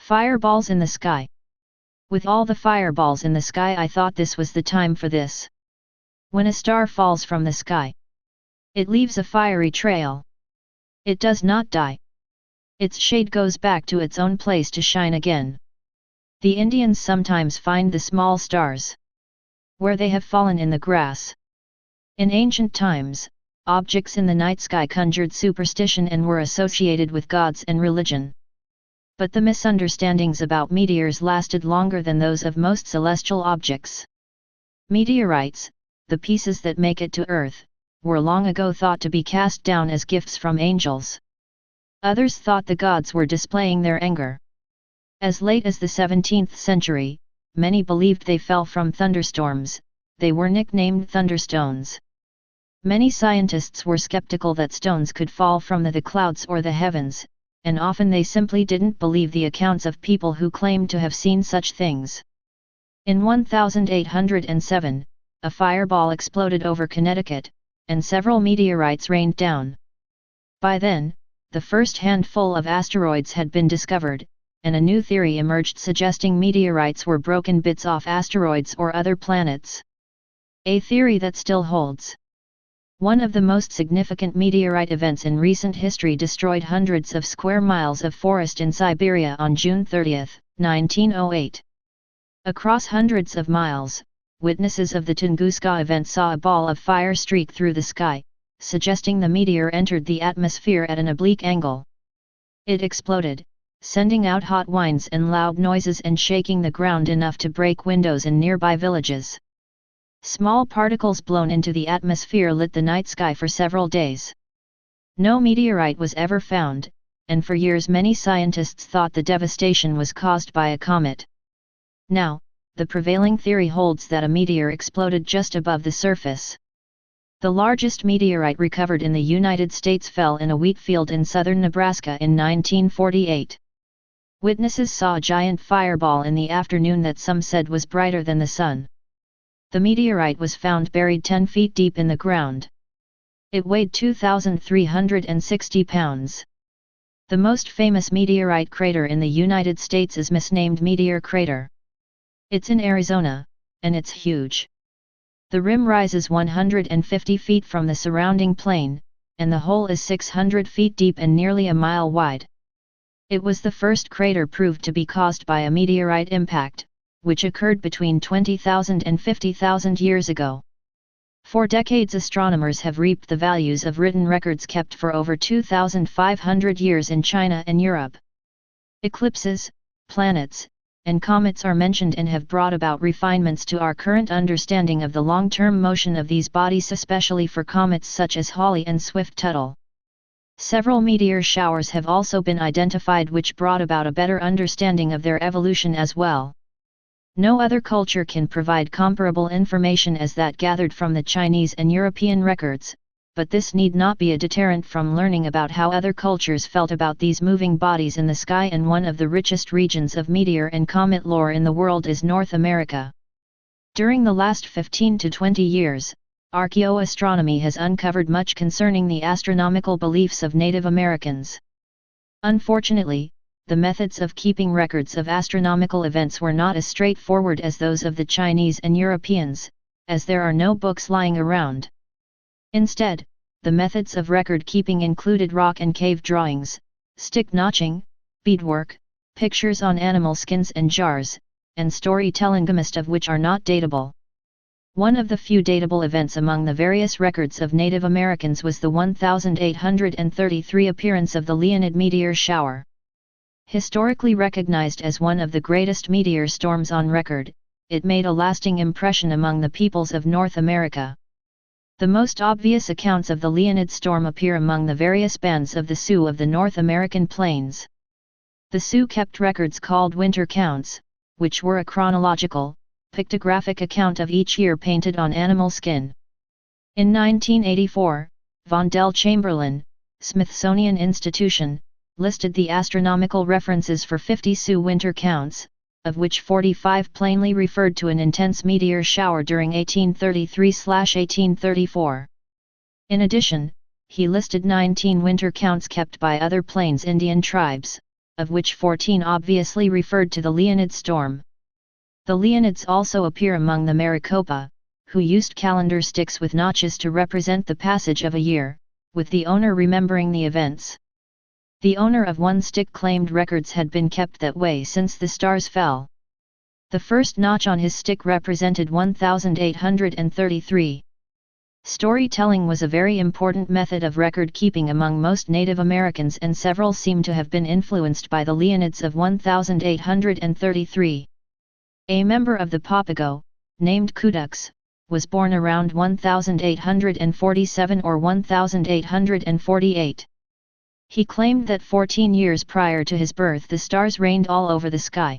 Fireballs in the sky. With all the fireballs in the sky, I thought this was the time for this. When a star falls from the sky, it leaves a fiery trail. It does not die. Its shade goes back to its own place to shine again. The Indians sometimes find the small stars where they have fallen in the grass. In ancient times, objects in the night sky conjured superstition and were associated with gods and religion. But the misunderstandings about meteors lasted longer than those of most celestial objects. Meteorites, the pieces that make it to Earth, were long ago thought to be cast down as gifts from angels. Others thought the gods were displaying their anger. As late as the 17th century, many believed they fell from thunderstorms. They were nicknamed thunderstones. Many scientists were skeptical that stones could fall from the clouds or the heavens, and often they simply didn't believe the accounts of people who claimed to have seen such things. In 1807, a fireball exploded over Connecticut, and several meteorites rained down. By then, the first handful of asteroids had been discovered, and a new theory emerged suggesting meteorites were broken bits off asteroids or other planets. A theory that still holds. One of the most significant meteorite events in recent history destroyed hundreds of square miles of forest in Siberia on June 30, 1908. Across hundreds of miles, witnesses of the Tunguska event saw a ball of fire streak through the sky, suggesting the meteor entered the atmosphere at an oblique angle. It exploded, sending out hot winds and loud noises and shaking the ground enough to break windows in nearby villages. Small particles blown into the atmosphere lit the night sky for several days. No meteorite was ever found, and for years many scientists thought the devastation was caused by a comet. Now, the prevailing theory holds that a meteor exploded just above the surface. The largest meteorite recovered in the United States fell in a wheat field in southern Nebraska in 1948. Witnesses saw a giant fireball in the afternoon that some said was brighter than the sun. The meteorite was found buried 10 feet deep in the ground. It weighed 2,360 pounds. The most famous meteorite crater in the United States is misnamed Meteor Crater. It's in Arizona, and it's huge. The rim rises 150 feet from the surrounding plain, and the hole is 600 feet deep and nearly a mile wide. It was the first crater proved to be caused by a meteorite impact, which occurred between 20,000 and 50,000 years ago. For decades, astronomers have reaped the values of written records kept for over 2,500 years in China and Europe. Eclipses, planets, and comets are mentioned and have brought about refinements to our current understanding of the long-term motion of these bodies, especially for comets such as Halley and Swift-Tuttle. Several meteor showers have also been identified, which brought about a better understanding of their evolution as well. No other culture can provide comparable information as that gathered from the Chinese and European records, but this need not be a deterrent from learning about how other cultures felt about these moving bodies in the sky. And one of the richest regions of meteor and comet lore in the world is North America. During the last 15 to 20 years, archaeoastronomy has uncovered much concerning the astronomical beliefs of Native Americans. Unfortunately, the methods of keeping records of astronomical events were not as straightforward as those of the Chinese and Europeans, as there are no books lying around. Instead, the methods of record keeping included rock and cave drawings, stick notching, beadwork, pictures on animal skins and jars, and storytelling, most of which are not datable. One of the few datable events among the various records of Native Americans was the 1833 appearance of the Leonid meteor shower. Historically recognized as one of the greatest meteor storms on record, it made a lasting impression among the peoples of North America. The most obvious accounts of the Leonid storm appear among the various bands of the Sioux of the North American plains. The Sioux kept records called winter counts, which were a chronological, pictographic account of each year painted on animal skin. In 1984, Vondel Chamberlain, Smithsonian Institution, listed the astronomical references for 50 Sioux winter counts, of which 45 plainly referred to an intense meteor shower during 1833–1834. In addition, he listed 19 winter counts kept by other Plains Indian tribes, of which 14 obviously referred to the Leonid storm. The Leonids also appear among the Maricopa, who used calendar sticks with notches to represent the passage of a year, with the owner remembering the events. The owner of one stick claimed records had been kept that way since the stars fell. The first notch on his stick represented 1833. Storytelling was a very important method of record-keeping among most Native Americans, and several seem to have been influenced by the Leonids of 1833. A member of the Papago, named Kudux, was born around 1847 or 1848. He claimed that 14 years prior to his birth the stars rained all over the sky.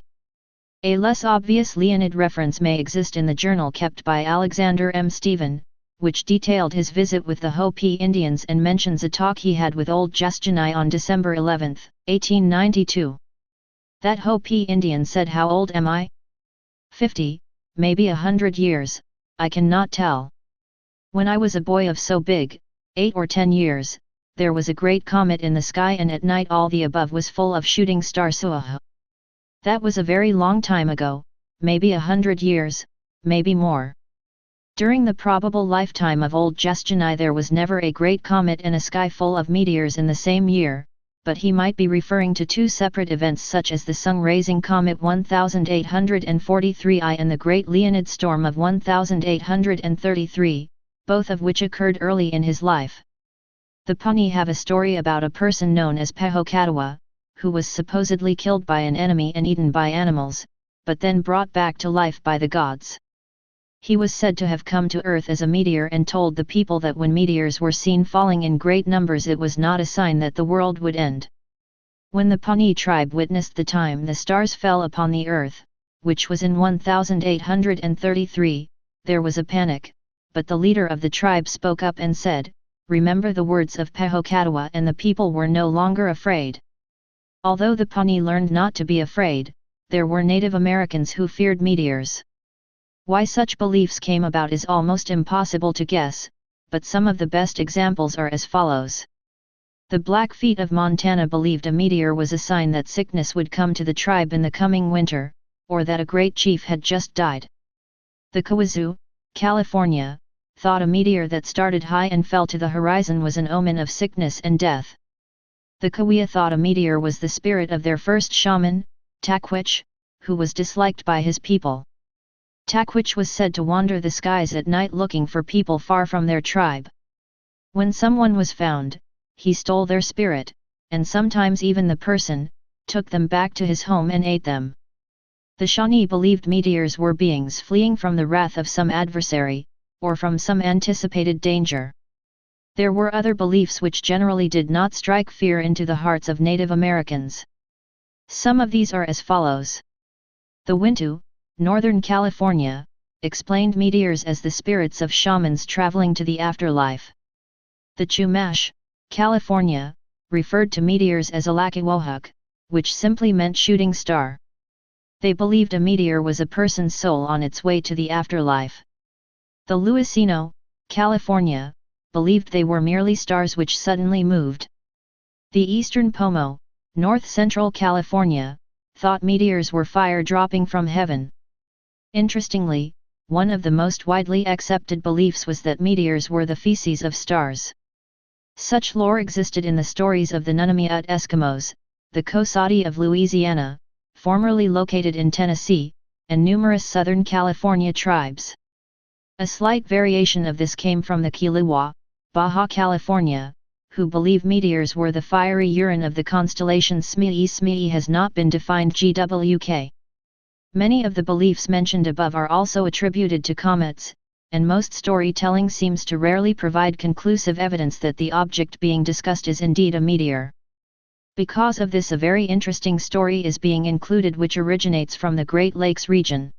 A less obvious Leonid reference may exist in the journal kept by Alexander M. Stephen, which detailed his visit with the Hopi Indians and mentions a talk he had with old Justinai on December 11, 1892. That Hopi Indian said, "How old am I? 50, maybe 100 years, I cannot tell. When I was a boy of so big, 8 or 10 years, there was a great comet in the sky, and at night all the above was full of shooting stars. That was a very long time ago, maybe 100 years, maybe more. During the probable lifetime of old Justinai there was never a great comet and a sky full of meteors in the same year, but he might be referring to two separate events such as the sun-raising comet 1843 I and the Great Leonid Storm of 1833, both of which occurred early in his life. The Pawnee have a story about a person known as Pehokatawa, who was supposedly killed by an enemy and eaten by animals, but then brought back to life by the gods. He was said to have come to Earth as a meteor and told the people that when meteors were seen falling in great numbers it was not a sign that the world would end. When the Pawnee tribe witnessed the time the stars fell upon the Earth, which was in 1833, there was a panic, but the leader of the tribe spoke up and said, "Remember the words of Pehokatawa," and the people were no longer afraid. Although the Pawnee learned not to be afraid, there were Native Americans who feared meteors. Why such beliefs came about is almost impossible to guess, but some of the best examples are as follows. The Blackfeet of Montana believed a meteor was a sign that sickness would come to the tribe in the coming winter, or that a great chief had just died. The Kawazu, California, thought a meteor that started high and fell to the horizon was an omen of sickness and death. The Kaweah thought a meteor was the spirit of their first shaman, Takwich, who was disliked by his people. Takwich was said to wander the skies at night looking for people far from their tribe. When someone was found, he stole their spirit, and sometimes even the person, took them back to his home and ate them. The Shawnee believed meteors were beings fleeing from the wrath of some adversary, or from some anticipated danger. There were other beliefs which generally did not strike fear into the hearts of Native Americans. Some of these are as follows. The Wintu, Northern California, explained meteors as the spirits of shamans traveling to the afterlife. The Chumash, California, referred to meteors as Alakiwohuk, which simply meant shooting star. They believed a meteor was a person's soul on its way to the afterlife. The Luiseno, California, believed they were merely stars which suddenly moved. The Eastern Pomo, North Central California, thought meteors were fire dropping from heaven. Interestingly, one of the most widely accepted beliefs was that meteors were the feces of stars. Such lore existed in the stories of the Nunamiut Eskimos, the Cosaudi of Louisiana, formerly located in Tennessee, and numerous Southern California tribes. A slight variation of this came from the Kiliwa, Baja California, who believe meteors were the fiery urine of the constellation Smee. Smee has not been defined GWK. Many of the beliefs mentioned above are also attributed to comets, and most storytelling seems to rarely provide conclusive evidence that the object being discussed is indeed a meteor. Because of this, a very interesting story is being included which originates from the Great Lakes region.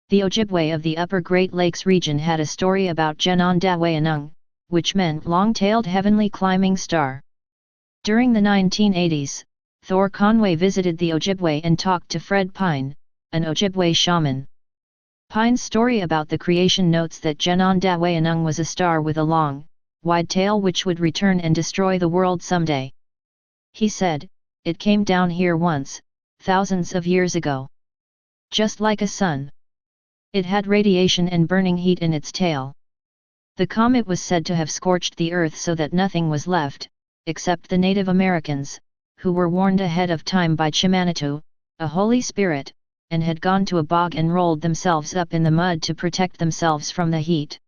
The Ojibwe of the Upper Great Lakes region had a story about Genondawayanung, which meant long-tailed heavenly climbing star. During the 1980s, Thor Conway visited the Ojibwe and talked to Fred Pine, an Ojibwe shaman. Pine's story about the creation notes that Genondawayanung was a star with a long, wide tail which would return and destroy the world someday. He said, it came down here once, thousands of years ago. Just like a sun. It had radiation and burning heat in its tail. The comet was said to have scorched the earth so that nothing was left, except the Native Americans, who were warned ahead of time by Chimanatu, a holy spirit, and had gone to a bog and rolled themselves up in the mud to protect themselves from the heat.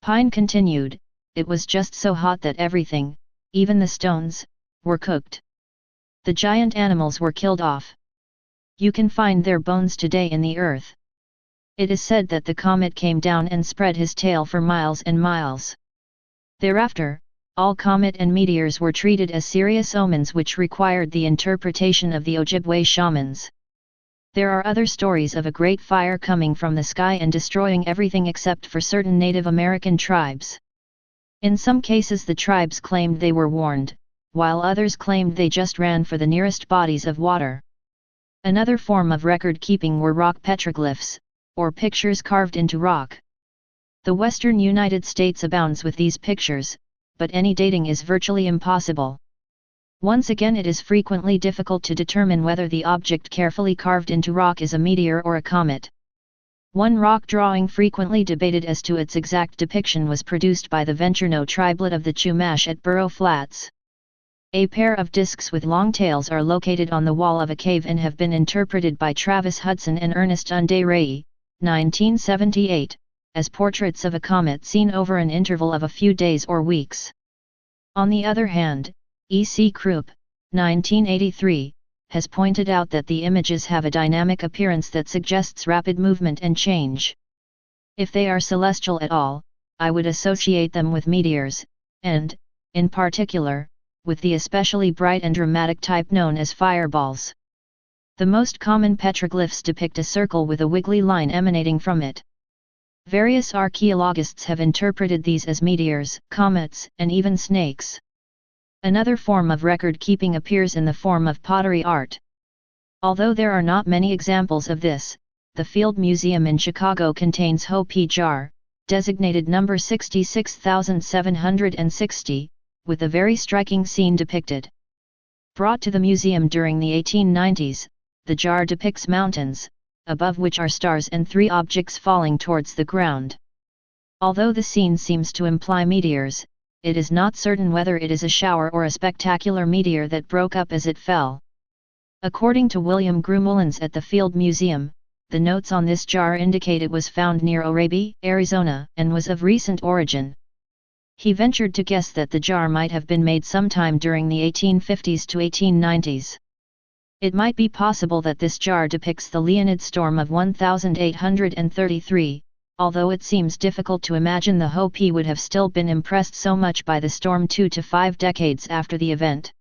Pine continued, it was just so hot that everything, even the stones, were cooked. The giant animals were killed off. You can find their bones today in the earth. It is said that the comet came down and spread his tail for miles and miles. Thereafter, all comet and meteors were treated as serious omens which required the interpretation of the Ojibwe shamans. There are other stories of a great fire coming from the sky and destroying everything except for certain Native American tribes. In some cases the tribes claimed they were warned, while others claimed they just ran for the nearest bodies of water. Another form of record-keeping were rock petroglyphs, or pictures carved into rock. The western United States abounds with these pictures, but any dating is virtually impossible. Once again, it is frequently difficult to determine whether the object carefully carved into rock is a meteor or a comet. One rock drawing frequently debated as to its exact depiction was produced by the Venturno tribelet of the Chumash at Burro Flats. A pair of discs with long tails are located on the wall of a cave and have been interpreted by Travis Hudson and Ernest Unday 1978, as portraits of a comet seen over an interval of a few days or weeks. On the other hand, E.C. Krupp, 1983, has pointed out that the images have a dynamic appearance that suggests rapid movement and change. If they are celestial at all, I would associate them with meteors, and, in particular, with the especially bright and dramatic type known as fireballs. The most common petroglyphs depict a circle with a wiggly line emanating from it. Various archaeologists have interpreted these as meteors, comets, and even snakes. Another form of record-keeping appears in the form of pottery art. Although there are not many examples of this, the Field Museum in Chicago contains Hopi jar, designated number 66760, with a very striking scene depicted. Brought to the museum during the 1890s, the jar depicts mountains, above which are stars and three objects falling towards the ground. Although the scene seems to imply meteors, it is not certain whether it is a shower or a spectacular meteor that broke up as it fell. According to William Grumolins at the Field Museum, the notes on this jar indicate it was found near Orabe, Arizona, and was of recent origin. He ventured to guess that the jar might have been made sometime during the 1850s to 1890s. It might be possible that this jar depicts the Leonid storm of 1833, although it seems difficult to imagine the Hopi would have still been impressed so much by the storm 2 to 5 decades after the event.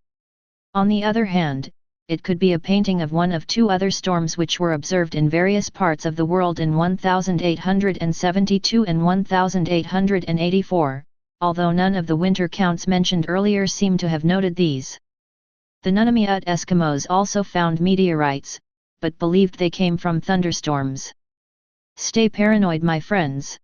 On the other hand, it could be a painting of one of two other storms which were observed in various parts of the world in 1872 and 1884, although none of the winter counts mentioned earlier seem to have noted these. The Nunavut Eskimos also found meteorites, but believed they came from thunderstorms. Stay paranoid, my friends.